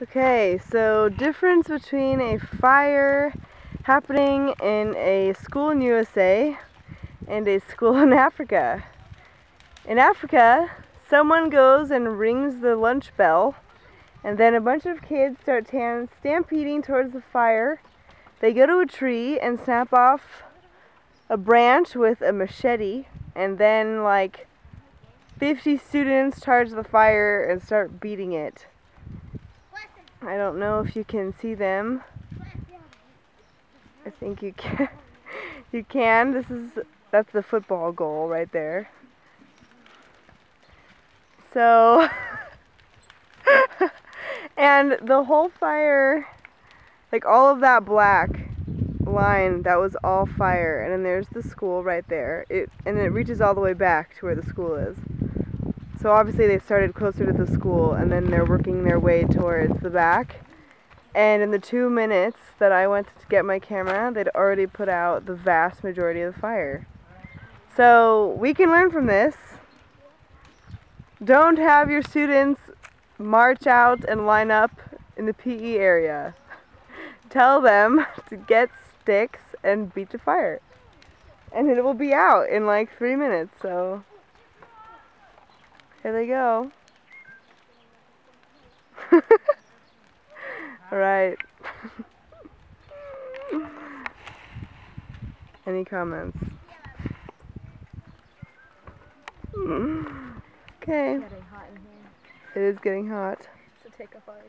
Okay, so difference between a fire happening in a school in USA and a school in Africa. In Africa, someone goes and rings the lunch bell, and then a bunch of kids start stampeding towards the fire. They go to a tree and snap off a branch with a machete, and then like 50 students charge the fire and start beating it. I don't know if you can see them. I think you can. You can. That's the football goal right there. So and the whole fire, like all of that black line, that was all fire. And then there's the school right there. And it reaches all the way back to where the school is. So obviously they started closer to the school, and then they're working their way towards the back. And in the 2 minutes that I went to get my camera, they'd already put out the vast majority of the fire. So we can learn from this. Don't have your students march out and line up in the PE area. Tell them to get sticks and beat the fire. And it will be out in like 3 minutes, so here they go. Alright. Any comments? Okay. It's getting hot in here. It is getting hot. Should take a fire.